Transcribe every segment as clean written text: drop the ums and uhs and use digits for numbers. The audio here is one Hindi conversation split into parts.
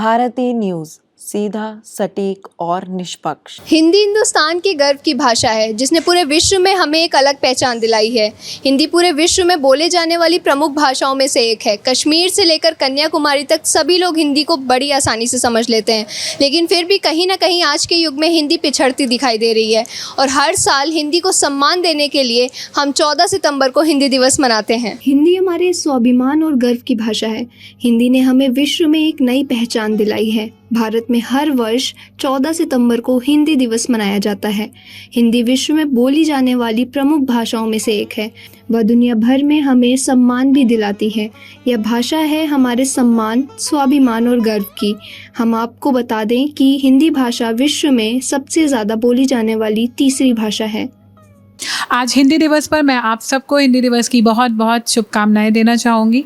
भारती न्यूज़, सीधा, सटीक और निष्पक्ष। हिंदी हिंदुस्तान की गर्व की भाषा है जिसने पूरे विश्व में हमें एक अलग पहचान दिलाई है। हिंदी पूरे विश्व में बोले जाने वाली प्रमुख भाषाओं में से एक है। कश्मीर से लेकर कन्याकुमारी तक सभी लोग हिंदी को बड़ी आसानी से समझ लेते हैं, लेकिन फिर भी कहीं ना कहीं आज के युग में हिंदी पिछड़ती दिखाई दे रही है। और हर साल हिंदी को सम्मान देने के लिए हम 14 सितंबर को हिंदी दिवस मनाते हैं। हिंदी हमारे स्वाभिमान और गर्व की भाषा है। हिंदी ने हमें विश्व में एक नई पहचान दिलाई है। भारत में हर वर्ष 14 सितंबर को हिंदी दिवस मनाया जाता है। हिंदी विश्व में बोली जाने वाली प्रमुख भाषाओं में से एक है। वह दुनिया भर में हमें सम्मान भी दिलाती है। यह भाषा है हमारे सम्मान, स्वाभिमान और गर्व की। हम आपको बता दें कि हिंदी भाषा विश्व में सबसे ज़्यादा बोली जाने वाली तीसरी भाषा है। आज हिंदी दिवस पर मैं आप सबको हिंदी दिवस की बहुत बहुत शुभकामनाएं देना चाहूँगी।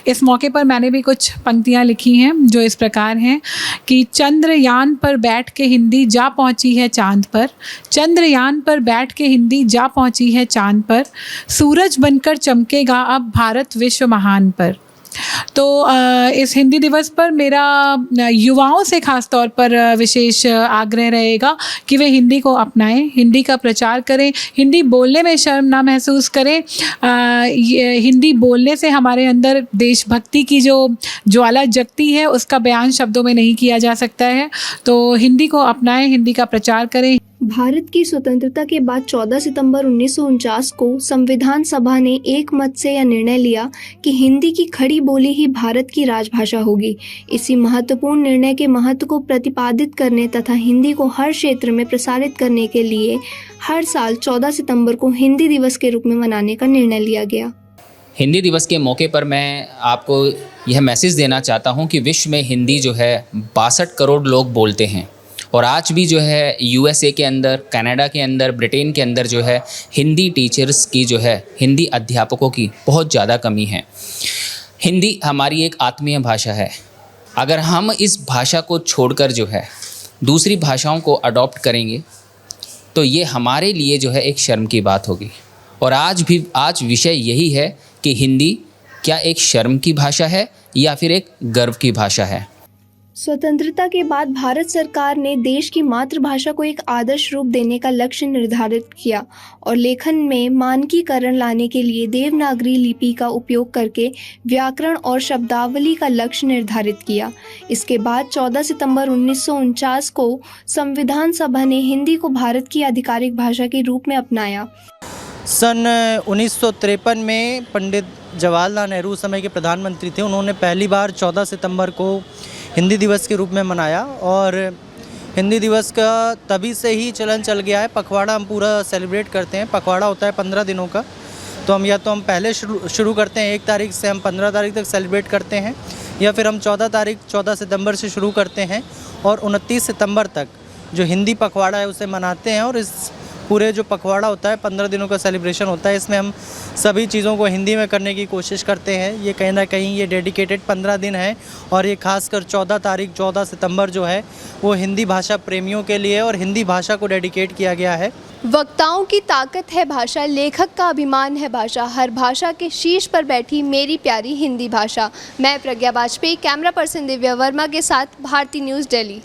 इस मौके पर मैंने भी कुछ पंक्तियाँ लिखी हैं जो इस प्रकार हैं कि चंद्रयान पर बैठ के हिंदी जा पहुँची है चांद पर, चंद्रयान पर बैठ के हिंदी जा पहुँची है चांद पर, सूरज बनकर चमकेगा अब भारत विश्व महान पर। तो इस हिंदी दिवस पर मेरा युवाओं से ख़ास तौर पर विशेष आग्रह रहेगा कि वे हिंदी को अपनाएं, हिंदी का प्रचार करें, हिंदी बोलने में शर्म ना महसूस करें। हिंदी बोलने से हमारे अंदर देशभक्ति की जो ज्वाला जगती है उसका बयान शब्दों में नहीं किया जा सकता है। तो हिंदी को अपनाएं, हिंदी का प्रचार करें। भारत की स्वतंत्रता के बाद 14 सितंबर 1949 को संविधान सभा ने एक मत से यह निर्णय लिया कि हिंदी की खड़ी बोली ही भारत की राजभाषा होगी। इसी महत्वपूर्ण निर्णय के महत्व को प्रतिपादित करने तथा हिंदी को हर क्षेत्र में प्रसारित करने के लिए हर साल 14 सितंबर को हिंदी दिवस के रूप में मनाने का निर्णय लिया गया। हिंदी दिवस के मौके पर मैं आपको यह मैसेज देना चाहता हूँ कि विश्व में हिंदी जो है 62 करोड़ लोग बोलते हैं और आज भी जो है यूएसए के अंदर, कनाडा के अंदर, ब्रिटेन के अंदर जो है हिंदी टीचर्स की जो है, हिंदी अध्यापकों की बहुत ज़्यादा कमी है। हिंदी हमारी एक आत्मीय भाषा है। अगर हम इस भाषा को छोड़कर जो है दूसरी भाषाओं को अडॉप्ट करेंगे तो ये हमारे लिए जो है एक शर्म की बात होगी। और आज विषय यही है कि हिंदी क्या एक शर्म की भाषा है या फिर एक गर्व की भाषा है। स्वतंत्रता के बाद भारत सरकार ने देश की मातृभाषा को एक आदर्श रूप देने का लक्ष्य निर्धारित किया और लेखन में मानकीकरण लाने के लिए देवनागरी लिपि का उपयोग करके व्याकरण और शब्दावली का लक्ष्य निर्धारित किया। इसके बाद 14 सितंबर 1949 को संविधान सभा ने हिंदी को भारत की आधिकारिक भाषा के रूप में अपनाया। सन 1953 में पंडित जवाहरलाल नेहरू समय के प्रधानमंत्री थे। उन्होंने पहली बार 14 सितंबर को हिंदी दिवस के रूप में मनाया और हिंदी दिवस का तभी से ही चलन चल गया है। पखवाड़ा हम पूरा सेलिब्रेट करते हैं। पखवाड़ा होता है 15 दिनों का, तो हम पहले शुरू करते हैं 1 तारीख से, हम 15 तारीख तक सेलिब्रेट करते हैं, या फिर हम 14 सितंबर से शुरू करते हैं और 29 सितंबर तक जो हिंदी पखवाड़ा है उसे मनाते हैं। और इस पूरे जो पखवाड़ा होता है 15 दिनों का सेलिब्रेशन होता है, इसमें हम सभी चीज़ों को हिंदी में करने की कोशिश करते हैं। ये कहीं ना कहीं ये डेडिकेटेड 15 दिन है और ये खासकर 14 सितंबर जो है वो हिंदी भाषा प्रेमियों के लिए और हिंदी भाषा को डेडिकेट किया गया है। वक्ताओं की ताकत है भाषा, लेखक का अभिमान है भाषा, हर भाषा के शीर्ष पर बैठी मेरी प्यारी हिंदी भाषा। मैं प्रज्ञा वाजपेयी, कैमरा पर्सन दिव्या वर्मा के साथ भारती न्यूज़ दिल्ली।